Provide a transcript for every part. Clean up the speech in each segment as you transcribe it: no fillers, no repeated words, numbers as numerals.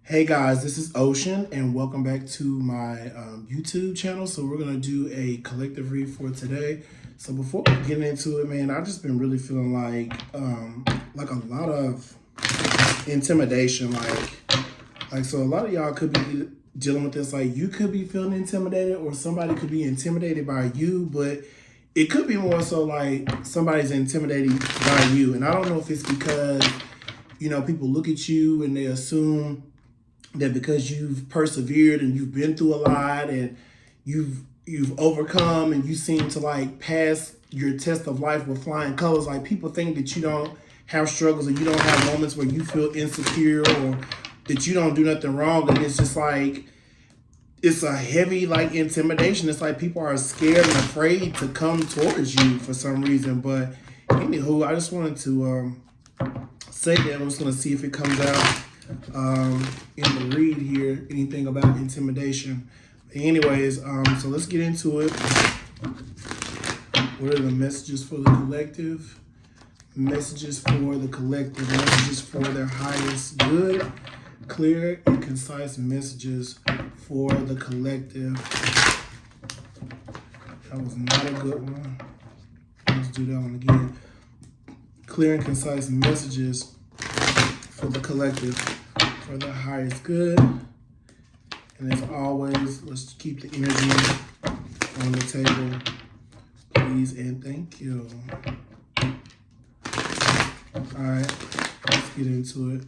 Hey guys, this is Ocean, and welcome back to my YouTube channel. So we're gonna do a collective read for today. So before we get into it, man, I've just been really feeling like a lot of intimidation. So a lot of y'all could be dealing with this. Like you could be feeling intimidated, or somebody could be intimidated by you, but it could be more so like somebody's intimidated by you. And I don't know if it's because people look at you and they assume that because you've persevered and you've been through a lot and you've overcome and you seem to like pass your test of life with flying colors, like people think that you don't have struggles or you don't have moments where you feel insecure or that you don't do nothing wrong. And it's just like it's a heavy like intimidation. It's like people are scared and afraid to come towards you for some reason. But anywho, I just wanted to say that. I'm just gonna see if it comes out in the read here, anything about intimidation. But anyways, so let's get into it. What are the messages for the collective? Messages for the collective, messages for their highest good, clear and concise messages for the collective. That was not a good one. Let's do that one again. Clear and concise messages for the collective, for the highest good. And as always, let's keep the energy on the table, please and thank you. All right, let's get into it.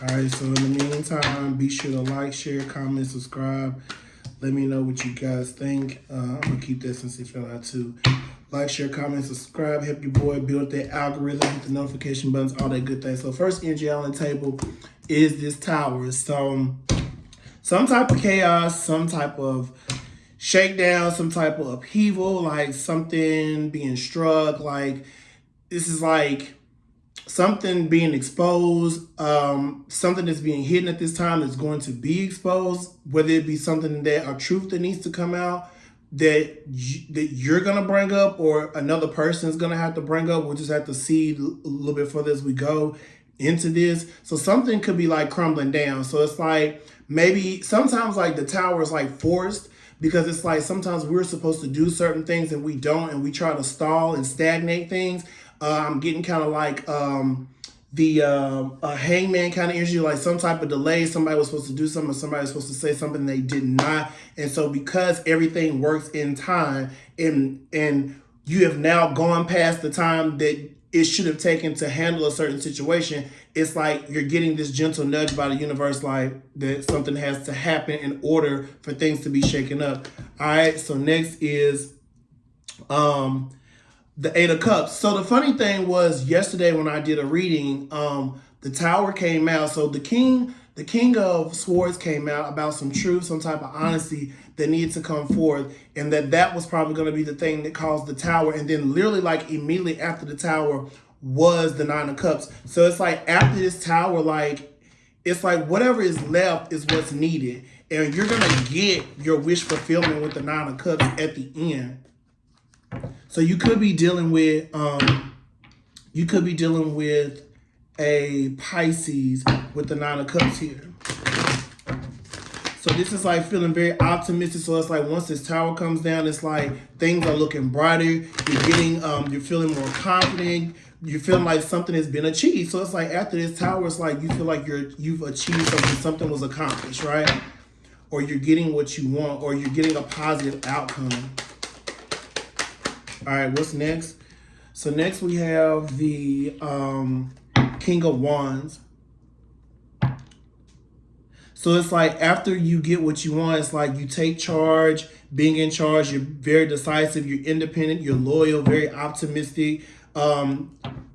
All right, so in the meantime, be sure to like, share, comment, subscribe. Let me know what you guys think. I'm gonna keep that since it fell out too. Like, share, comment, subscribe. Help your boy build that algorithm, hit the notification buttons, all that good things. So first energy on the table is this tower. So some type of chaos, some type of shakedown, some type of upheaval, like something being struck. Like this is like something being exposed, something that's being hidden at this time is going to be exposed, whether it be something that a truth that needs to come out that you're going to bring up or another person is going to have to bring up. We'll just have to see a little bit further as we go into this. So something could be like crumbling down. So it's like maybe sometimes like the tower is like forced because it's like sometimes we're supposed to do certain things and we don't, and we try to stall and stagnate things. I'm getting kind of like the hangman kind of energy, like some type of delay. Somebody was supposed to do something, or somebody was supposed to say something they did not. And so because everything works in time and you have now gone past the time that it should have taken to handle a certain situation, it's like you're getting this gentle nudge by the universe, like that something has to happen in order for things to be shaken up. All right, so next is the Eight of Cups. So the funny thing was yesterday when I did a reading, the Tower came out. So the King of Swords came out about some truth, some type of honesty that needed to come forth, and that was probably going to be the thing that caused the Tower. And then literally like immediately after the Tower was the Nine of Cups. So it's like after this Tower, like it's like whatever is left is what's needed, and you're gonna get your wish fulfillment with the Nine of Cups at the end. So you could be dealing with a Pisces with the Nine of Cups here. So this is like feeling very optimistic. So it's like once this tower comes down, it's like things are looking brighter. You're getting you're feeling more confident. You're feeling like something has been achieved. So it's like after this tower, it's like you feel like you've achieved something, something was accomplished, right? Or you're getting what you want, or you're getting a positive outcome. All right, what's next? So next we have the King of Wands. So it's like after you get what you want, it's like you take charge, being in charge, you're very decisive, you're independent, you're loyal, very optimistic.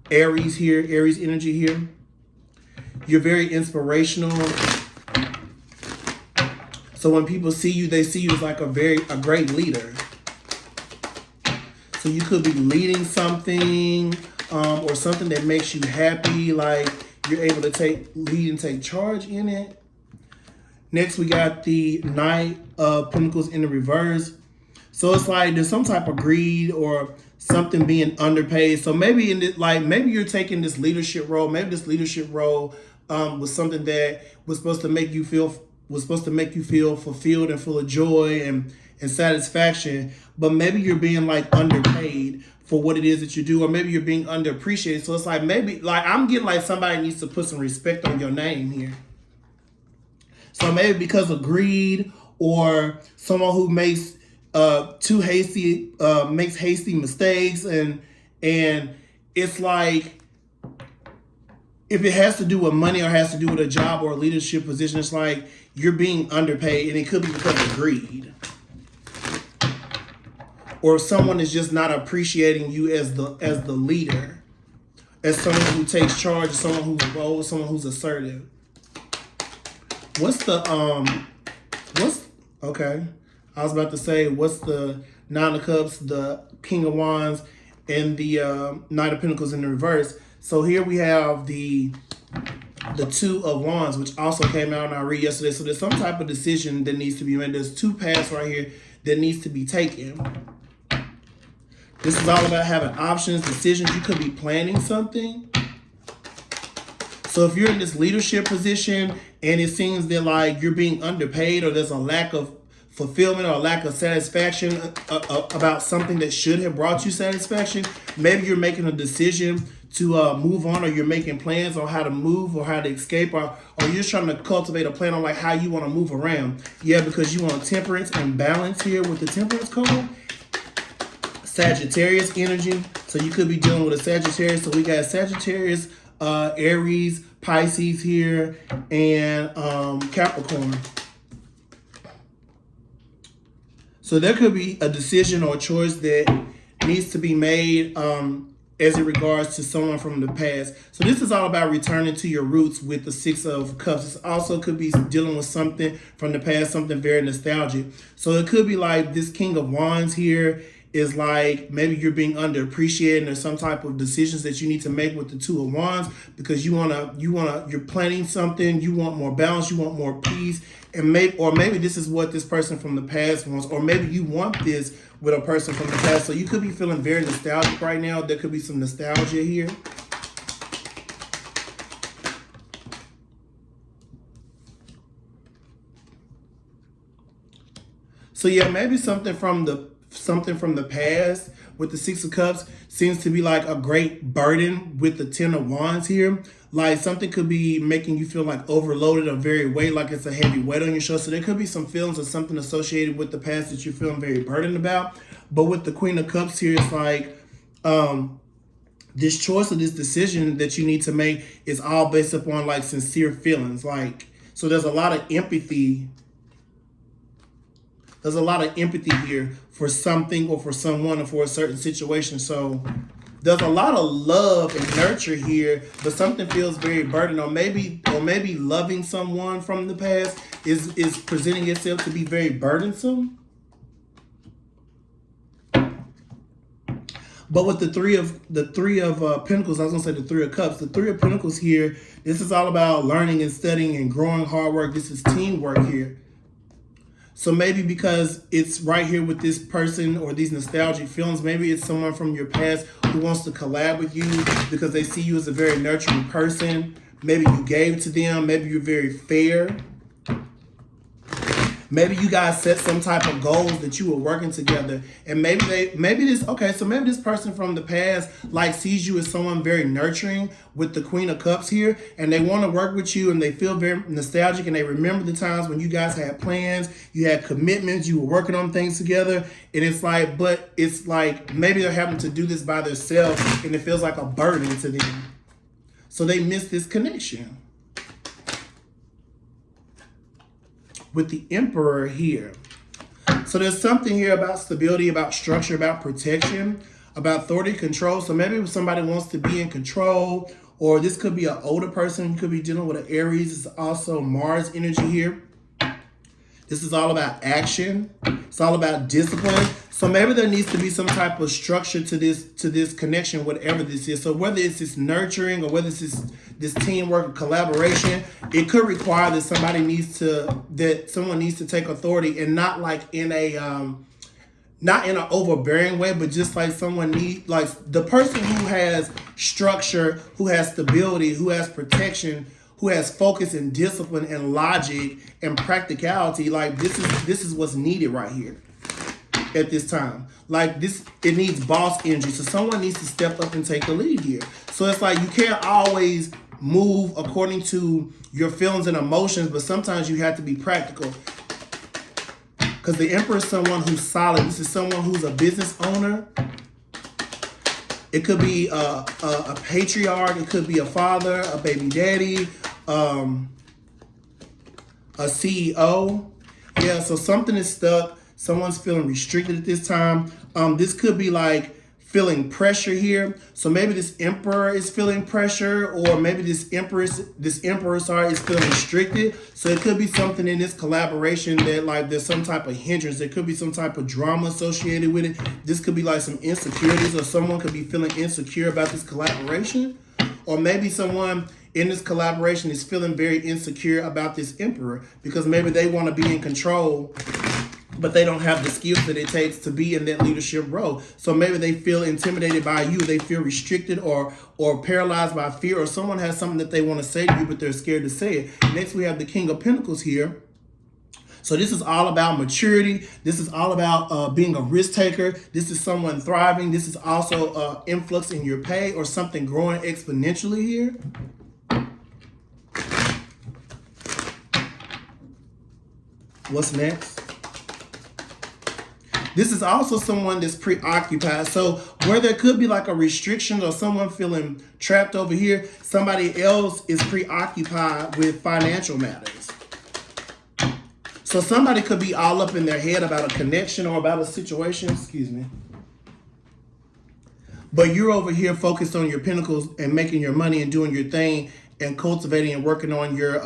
Aries here, Aries energy here. You're very inspirational. So when people see you, they see you as like a great leader. So you could be leading something or something that makes you happy, like you're able to lead and take charge in it. Next, we got the Knight of Pentacles in the reverse. So it's like there's some type of greed or something being underpaid. So maybe in this, like maybe you're taking this leadership role. Maybe this leadership role was something that was supposed to make you feel fulfilled and full of joy and satisfaction. But maybe you're being like underpaid for what it is that you do, or maybe you're being underappreciated. So it's like maybe like I'm getting like somebody needs to put some respect on your name here. So maybe because of greed, or someone who makes makes hasty mistakes, and it's like if it has to do with money or has to do with a job or a leadership position, it's like you're being underpaid, and it could be because of greed, or someone is just not appreciating you as the leader, as someone who takes charge, someone who's bold, someone who's assertive. Okay. I was about to say, what's the Nine of Cups, the King of Wands, and the Knight of Pentacles in the reverse? So here we have the Two of Wands, which also came out in our read yesterday. So there's some type of decision that needs to be made. There's two paths right here that needs to be taken. This is all about having options, decisions. You could be planning something. So if you're in this leadership position and it seems that like you're being underpaid, or there's a lack of fulfillment or a lack of satisfaction about something that should have brought you satisfaction, maybe you're making a decision to move on, or you're making plans on how to move or how to escape, or you're just trying to cultivate a plan on like how you want to move around. Yeah, because you want temperance and balance here with the temperance card. Sagittarius energy. So you could be dealing with a Sagittarius. So we got Sagittarius, Aries, Pisces here, and Capricorn. So there could be a decision or a choice that needs to be made as it regards to someone from the past. So this is all about returning to your roots with the Six of Cups. It also could be dealing with something from the past, something very nostalgic. So it could be like this King of Wands here is like maybe you're being underappreciated, and there's some type of decisions that you need to make with the Two of Wands, because you're planning something, you want more balance, you want more peace, and maybe this is what this person from the past wants, or maybe you want this with a person from the past. So you could be feeling very nostalgic right now. There could be some nostalgia here. So yeah, maybe something from the past with the Six of Cups seems to be like a great burden with the Ten of Wands here. Like something could be making you feel like overloaded or very weight, like it's a heavy weight on your shoulder. So there could be some feelings of something associated with the past that you're feeling very burdened about. But with the Queen of Cups here, it's like this choice or this decision that you need to make is all based upon like sincere feelings. Like, so there's a lot of empathy. There's a lot of empathy here for something or for someone or for a certain situation. So there's a lot of love and nurture here, but something feels very burdened, or maybe loving someone from the past is presenting itself to be very burdensome. But with the three of Pentacles, I was gonna say the Three of Cups. The Three of Pentacles here, this is all about learning and studying and growing, hard work. This is teamwork here. So maybe because it's right here with this person or these nostalgic feelings, maybe it's someone from your past who wants to collab with you because they see you as a very nurturing person. Maybe you gave to them. Maybe you're very fair. Maybe you guys set some type of goals that you were working together, and maybe this person from the past like sees you as someone very nurturing with the Queen of Cups here, and they want to work with you, and they feel very nostalgic, and they remember the times when you guys had plans, you had commitments, you were working on things together, and it's like maybe they're having to do this by themselves, and it feels like a burden to them. So they miss this connection. With the Emperor here. So there's something here about stability, about structure, about protection, about authority, control. So maybe somebody wants to be in control, or this could be an older person. You could be dealing with an Aries. It's also Mars energy here. This is all about action. It's all about discipline. So maybe there needs to be some type of structure to this connection, whatever this is. So whether it's this nurturing or whether it's this teamwork or collaboration, it could require that someone needs to take authority, and not like in a not in an overbearing way, but just like someone like the person who has structure, who has stability, who has protection, who has focus and discipline and logic and practicality. Like this is what's needed right here at this time. Like this, it needs boss energy. So someone needs to step up and take the lead here. So it's like you can't always move according to your feelings and emotions, but sometimes you have to be practical. Because the Emperor is someone who's solid. This is someone who's a business owner. It could be a patriarch. It could be a father, a baby daddy, a CEO. Yeah, so something is stuck. Someone's feeling restricted at this time. This could be like feeling pressure here. So maybe this emperor is feeling pressure, or maybe this emperor is feeling restricted. So it could be something in this collaboration that like there's some type of hindrance. There could be some type of drama associated with it. This could be like some insecurities, or someone could be feeling insecure about this collaboration. Or maybe someone in this collaboration is feeling very insecure about this emperor because maybe they want to be in control, but they don't have the skills that it takes to be in that leadership role. So maybe they feel intimidated by you, they feel restricted or paralyzed by fear, or someone has something that they want to say to you, but they're scared to say it. Next, we have the King of Pentacles here. So this is all about maturity. This is all about being a risk taker. This is someone thriving. This is also influx in your pay or something growing exponentially here. What's next? This is also someone that's preoccupied. So where there could be like a restriction or someone feeling trapped over here, somebody else is preoccupied with financial matters. So somebody could be all up in their head about a connection or about a situation, excuse me. But you're over here focused on your pentacles and making your money and doing your thing and cultivating and working on your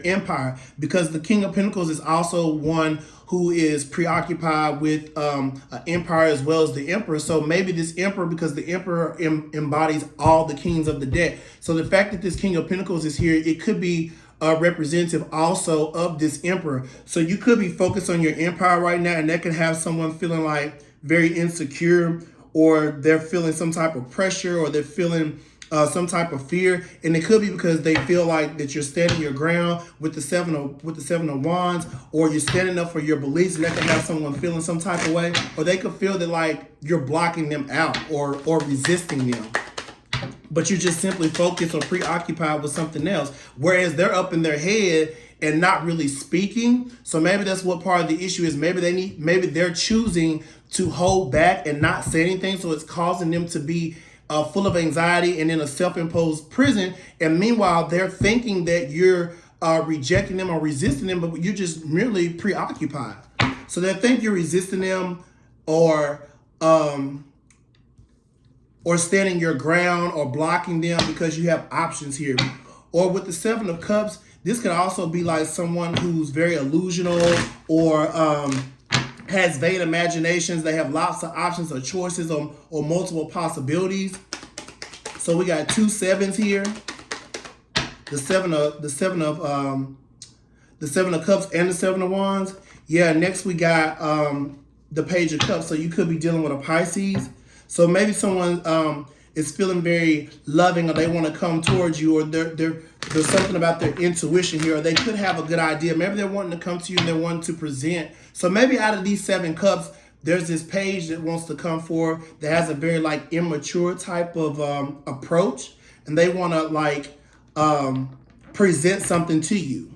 empire, because the King of Pentacles is also one who is preoccupied with an empire as well as the Emperor. So maybe this Emperor, because the Emperor embodies all the kings of the deck. So the fact that this King of Pentacles is here, it could be a representative also of this Emperor. So you could be focused on your empire right now, and that could have someone feeling like very insecure, or they're feeling some type of pressure, or they're feeling some type of fear, and it could be because they feel like that you're standing your ground with the seven of wands, or you're standing up for your beliefs, and that can have someone feeling some type of way, or they could feel that like you're blocking them out or resisting them, but you're just simply focused or preoccupied with something else, whereas they're up in their head and not really speaking. So maybe that's what part of the issue is. Maybe they're choosing to hold back and not say anything, so it's causing them to be full of anxiety and in a self-imposed prison. And meanwhile, they're thinking that you're rejecting them or resisting them, but you're just merely preoccupied. So they think you're resisting them or standing your ground or blocking them because you have options here. Or with the Seven of Cups, this could also be like someone who's very illusional or has vain imaginations. They have lots of options or choices or multiple possibilities. So we got 2 sevens here. The seven of Cups and the Seven of Wands. Yeah, next we got the Page of Cups. So you could be dealing with a Pisces. So maybe someone is feeling very loving, or they want to come towards you, or there's something about their intuition here, or they could have a good idea. Maybe they're wanting to come to you and they're wanting to present. So maybe out of these 7 cups, there's this page that wants to come forward that has a very like immature type of approach, and they want to like present something to you.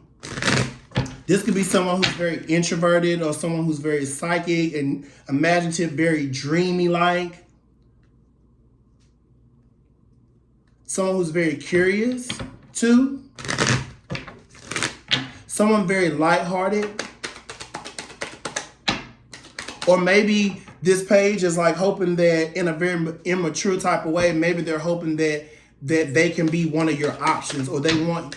This could be someone who's very introverted, or someone who's very psychic and imaginative, very dreamy like. Someone who's very curious too. Someone very lighthearted. Or maybe this page is like hoping that in a very immature type of way, maybe they're hoping that they can be one of your options, or they want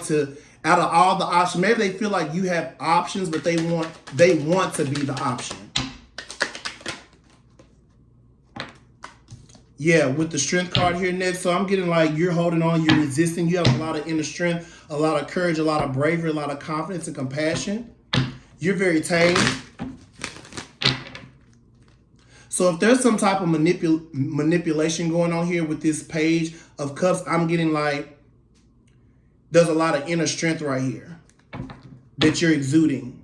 to, out of all the options, maybe they feel like you have options, but they want to be the option. Yeah, with the Strength card here next. So I'm getting like you're holding on, you're resisting. You have a lot of inner strength, a lot of courage, a lot of bravery, a lot of confidence and compassion. You're very tame. So if there's some type of manipulation going on here with this Page of Cups, I'm getting like there's a lot of inner strength right here that you're exuding.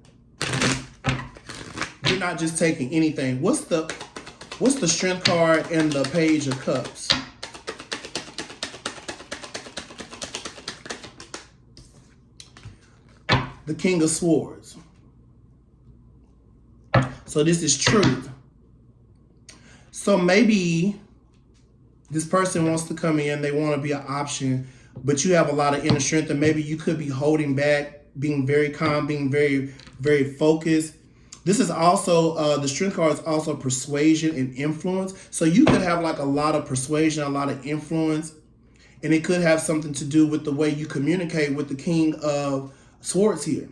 You're not just taking anything. What's the Strength card and the Page of Cups? The King of Swords. So this is truth. So maybe this person wants to come in, they want to be an option, but you have a lot of inner strength, and maybe you could be holding back, being very calm, being very, very focused. This is also, the Strength card is also persuasion and influence. So you could have like a lot of persuasion, a lot of influence, and it could have something to do with the way you communicate with the King of Swords here.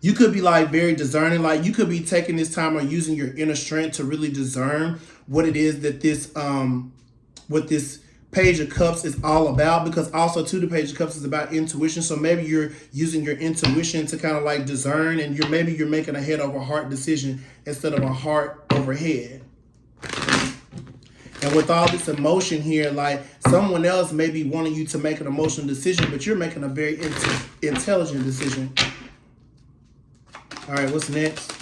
You could be like very discerning, like you could be taking this time or using your inner strength to really discern what it is that what this Page of Cups is all about, because also too, the Page of Cups is about intuition. So maybe you're using your intuition to kind of like discern, and maybe you're making a head over heart decision instead of a heart over head. And with all this emotion here, like someone else may be wanting you to make an emotional decision, but you're making a very intelligent decision. All right, what's next?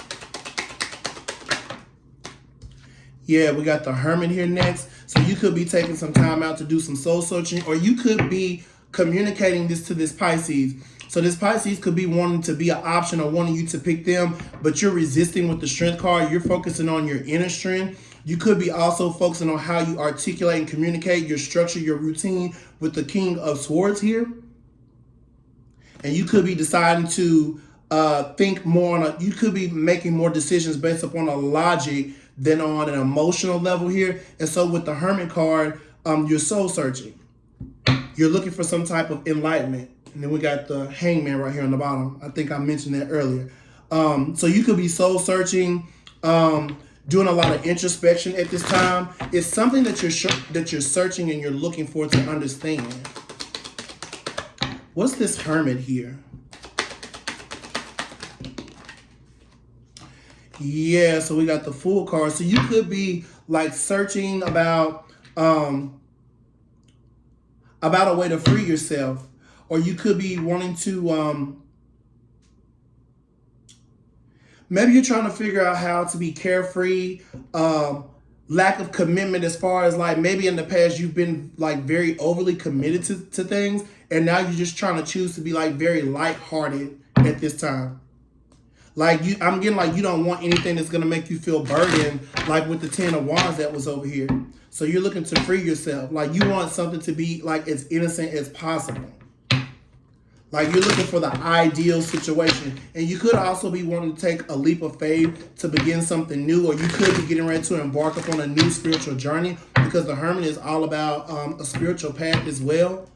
Yeah, we got the Hermit here next. So you could be taking some time out to do some soul searching, or you could be communicating this to this Pisces. So this Pisces could be wanting to be an option or wanting you to pick them, but you're resisting with the Strength card. You're focusing on your inner strength. You could be also focusing on how you articulate and communicate, your structure, your routine with the King of Swords here. And you could be deciding to think more on you could be making more decisions based upon a logic than on an emotional level here. And so with the Hermit card, you're soul searching. You're looking for some type of enlightenment. And then we got the Hangman right here on the bottom. I think I mentioned that earlier. So you could be soul searching, doing a lot of introspection at this time. It's something that you're searching and you're looking for to understand. What's this Hermit here? Yeah, so we got the Fool card. So you could be like searching about a way to free yourself, or you could be wanting to maybe you're trying to figure out how to be carefree, lack of commitment, as far as like maybe in the past you've been like very overly committed to things, and now you're just trying to choose to be like very lighthearted at this time. Like I'm getting like you don't want anything that's gonna make you feel burdened, like with the Ten of Wands that was over here. So you're looking to free yourself. Like you want something to be like as innocent as possible. Like you're looking for the ideal situation. And you could also be wanting to take a leap of faith to begin something new, or you could be getting ready to embark upon a new spiritual journey, because the Hermit is all about a spiritual path as well.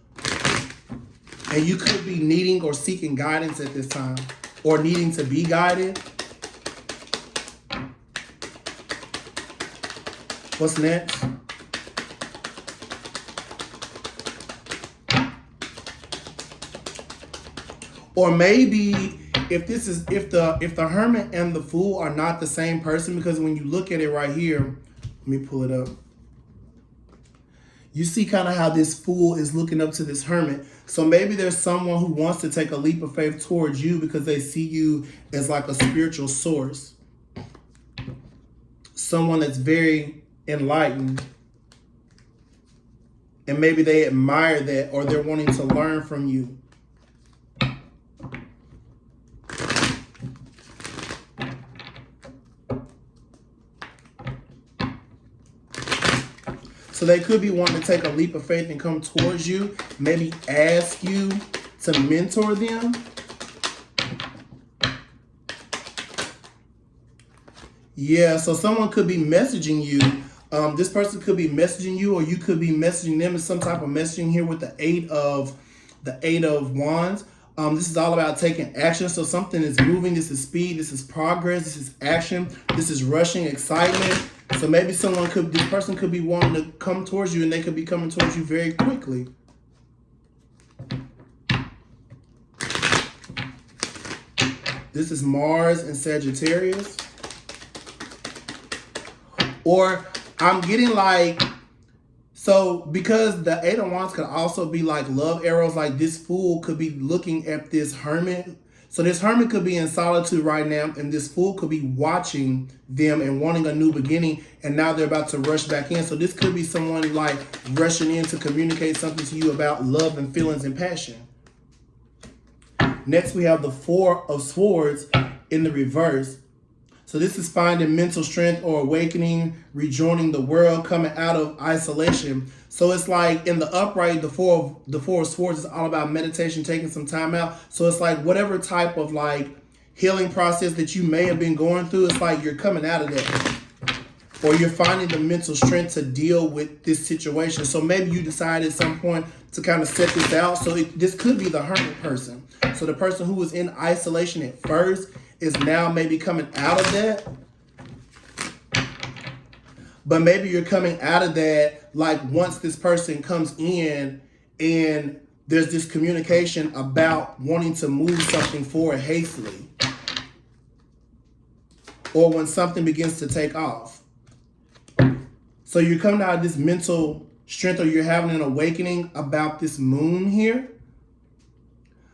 And you could be needing or seeking guidance at this time, or needing to be guided. What's next? Or maybe if the Hermit and the Fool are not the same person, because when you look at it right here, let me pull it up. You see kind of how this Fool is looking up to this Hermit. So maybe there's someone who wants to take a leap of faith towards you because they see you as like a spiritual source. Someone that's very enlightened. And maybe they admire that, or they're wanting to learn from you. So they could be wanting to take a leap of faith and come towards you, maybe ask you to mentor them. Yeah, so someone could be messaging you. This person could be messaging you, or you could be messaging them in some type of messaging here with the Eight of Wands. This is all about taking action. So something is moving. This is speed. This is progress. This is action. This is rushing, excitement. So maybe this person could be wanting to come towards you, and they could be coming towards you very quickly. This is Mars and Sagittarius. Or I'm getting like, so because the Eight of Wands could also be like love arrows, like this Fool could be looking at this Hermit. So this Hermit could be in solitude right now, and this Fool could be watching them and wanting a new beginning, and now they're about to rush back in. So this could be someone like rushing in to communicate something to you about love and feelings and passion. Next, we have the Four of Swords in the reverse. So this is finding mental strength or awakening, rejoining the world, coming out of isolation. So it's like in the upright, the four of swords is all about meditation, taking some time out. So it's like whatever type of like healing process that you may have been going through, it's like you're coming out of that. Or you're finding the mental strength to deal with this situation. So maybe you decide at some point to kind of set this out. So this could be the Hermit person. So the person who was in isolation at first is now maybe coming out of that. But maybe you're coming out of that like once this person comes in and there's this communication about wanting to move something forward hastily. Or when something begins to take off. So you're coming out of this mental strength, or you're having an awakening about this Moon here.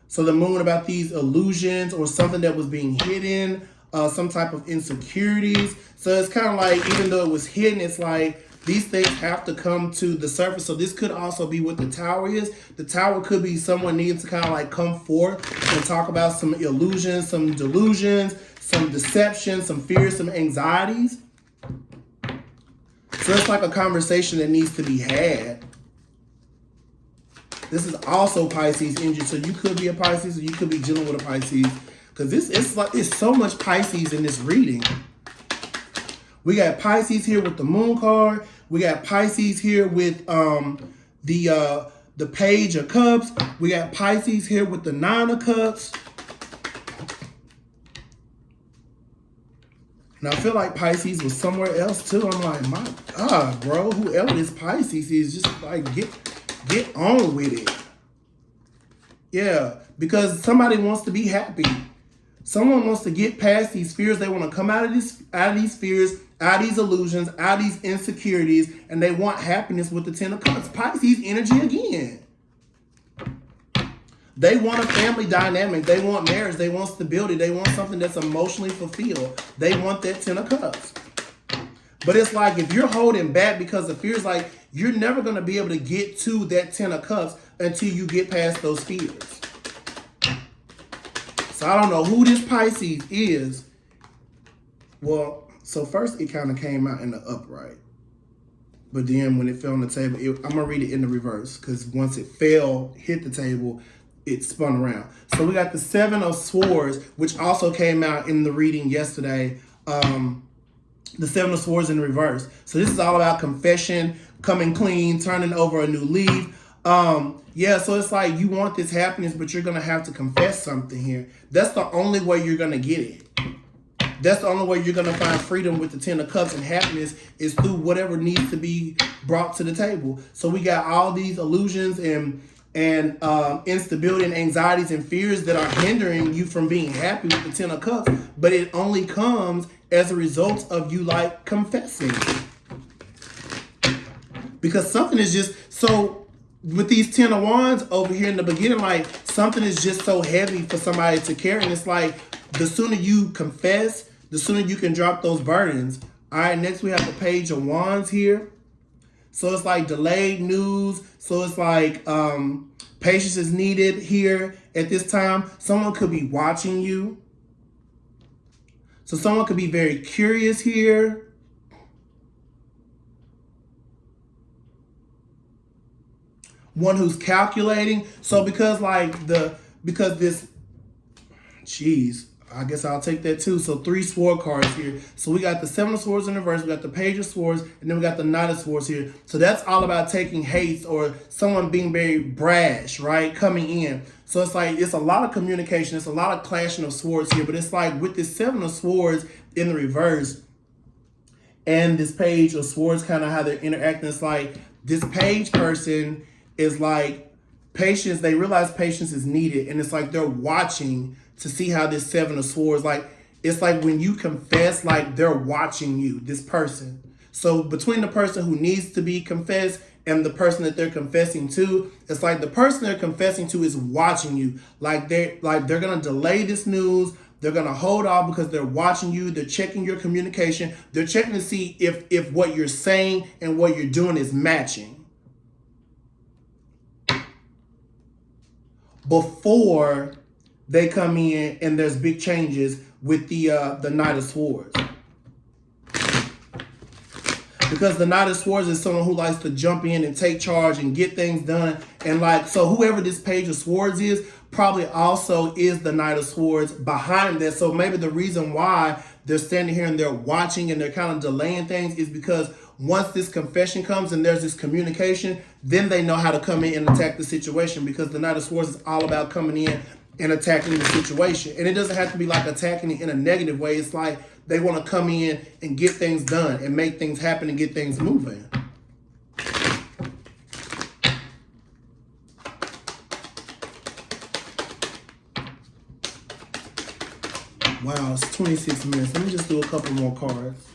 So the Moon about these illusions or something that was being hidden, some type of insecurities. So it's kind of like, even though it was hidden, it's like these things have to come to the surface. So this could also be what the Tower is. The Tower could be someone needing to kind of like come forth and talk about some illusions, some delusions, some deception, some fears, some anxieties. So it's like a conversation that needs to be had. This is also Pisces energy. So you could be a Pisces or you could be dealing with a Pisces. Because it's so much Pisces in this reading. We got Pisces here with the Moon card. We got Pisces here with the Page of Cups. We got Pisces here with the Nine of Cups. And I feel like Pisces was somewhere else too. I'm like, my God, bro, whoever this Pisces is, just like get on with it. Yeah, because somebody wants to be happy. Someone wants to get past these fears. They want to come out of these fears, out of these illusions, out of these insecurities, and they want happiness with the Ten of Cups. Pisces energy again. They want a family dynamic. They want marriage. They want stability. They want something that's emotionally fulfilled. They want that Ten of Cups. But it's like if you're holding back because of fears, like you're never going to be able to get to that Ten of Cups until you get past those fears. So I don't know who this Pisces is. Well, so first it kind of came out in the upright. But then when it fell on the table, I'm going to read it in the reverse. Because once it fell, hit the table, it spun around. So we got the Seven of Swords, which also came out in the reading yesterday. The Seven of Swords in reverse. So this is all about confession, coming clean, turning over a new leaf. Yeah, so it's like you want this happiness, but you're going to have to confess something here. That's the only way you're going to get it. That's the only way you're going to find freedom with the Ten of Cups, and happiness is through whatever needs to be brought to the table. So we got all these illusions and instability and anxieties and fears that are hindering you from being happy with the Ten of Cups, but it only comes as a result of you like confessing. Because something is just so, with these Ten of Wands over here in the beginning, like something is just so heavy for somebody to carry. And it's like the sooner you confess, the sooner you can drop those burdens. All right, next we have the Page of Wands here. So it's like delayed news. So it's like patience is needed here at this time. Someone could be watching you. So someone could be very curious here. One who's calculating. So because this, geez, I guess I'll take that too. So 3 sword cards here. So we got the Seven of Swords in reverse. We got the Page of Swords. And then we got the Knight of Swords here. So that's all about taking haste or someone being very brash, right? Coming in. So it's like, it's a lot of communication. It's a lot of clashing of swords here. But it's like with this Seven of Swords in the reverse and this Page of Swords, kind of how they're interacting. It's like this page person is like patience. They realize patience is needed. And it's like they're watching to see how this Seven of Swords, like, it's like when you confess, like they're watching you, this person. So between the person who needs to be confessed and the person that they're confessing to, it's like the person they're confessing to is watching you. Like they're gonna delay this news. They're gonna hold off because they're watching you. They're checking your communication. They're checking to see if what you're saying and what you're doing is matching before they come in and there's big changes with the Knight of Swords. Because the Knight of Swords is someone who likes to jump in and take charge and get things done. And like, so whoever this Page of Swords is probably also is the Knight of Swords behind that. So maybe the reason why they're standing here and they're watching and they're kind of delaying things is because once this confession comes and there's this communication, then they know how to come in and attack the situation, because the Knight of Swords is all about coming in and attacking the situation. And it doesn't have to be like attacking it in a negative way. It's like they want to come in and get things done and make things happen and get things moving. Wow, it's 26 minutes. Let me just do a couple more cards.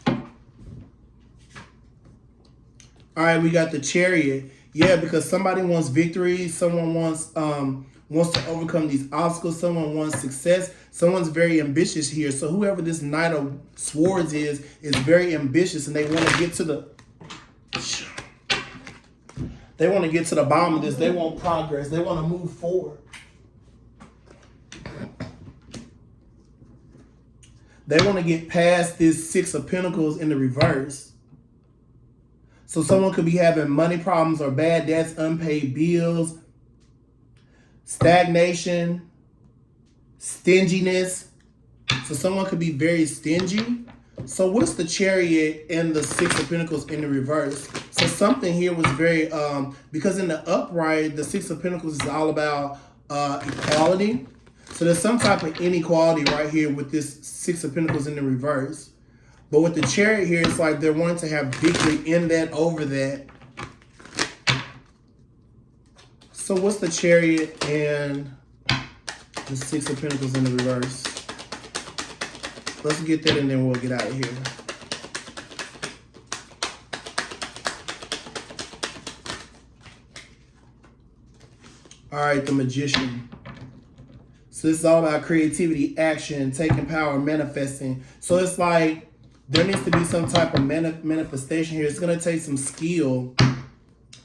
All right, we got the Chariot. Yeah, because somebody wants victory. Someone wants to overcome these obstacles. Someone wants success. Someone's very ambitious here. So whoever this Knight of Swords is very ambitious, and they want to get to the bottom of this. They want progress. They want to move forward. They want to get past this Six of Pentacles in the reverse. So someone could be having money problems or bad debts, unpaid bills, stagnation, stinginess. So someone could be very stingy. So what's the Chariot and the Six of Pentacles in the reverse? So something here was very, because in the upright, the Six of Pentacles is all about equality. So there's some type of inequality right here with this Six of Pentacles in the reverse. But with the Chariot here, it's like they're wanting to have victory in that, over that. So what's the Chariot and the Six of Pentacles in the reverse? Let's get that and then we'll get out of here. All right, the Magician. So this is all about creativity, action, taking power, manifesting. So it's like there needs to be some type of manifestation here. It's going to take some skill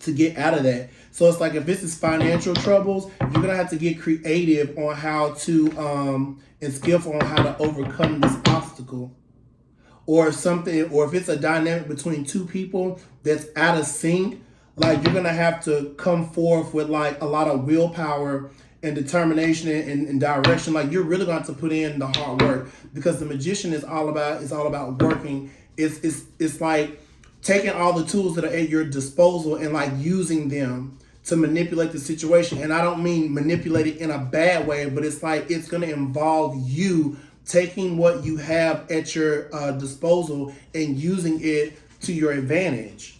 to get out of that. So it's like if this is financial troubles, you're going to have to get creative on how to, and skillful on how to overcome this obstacle. Or something, or if it's a dynamic between two people that's out of sync, like you're going to have to come forth with like a lot of willpower and determination and direction. Like you're really going to have to put in the hard work, because the Magician is all about working. It's like taking all the tools that are at your disposal and like using them to manipulate the situation. And I don't mean manipulate it in a bad way, but it's like it's going to involve you taking what you have at your disposal and using it to your advantage.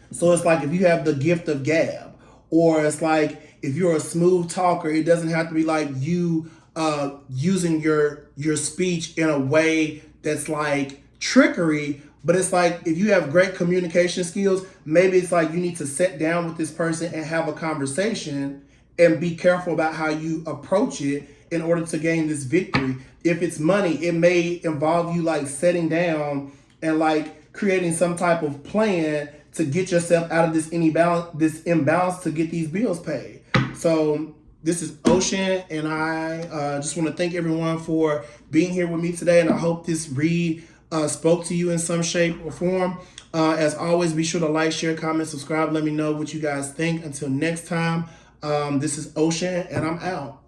So it's like if you have the gift of gab, or it's like if you're a smooth talker, it doesn't have to be like you using your speech in a way that's like trickery, but it's like if you have great communication skills, maybe it's like you need to sit down with this person and have a conversation and be careful about how you approach it in order to gain this victory. If it's money, it may involve you like sitting down and like creating some type of plan to get yourself out of this imbalance to get these bills paid. So this is Ocean, and I just want to thank everyone for being here with me today, and I hope this read spoke to you in some shape or form. As always, be sure to like, share, comment, subscribe. Let me know what you guys think. Until next time, this is Ocean, and I'm out.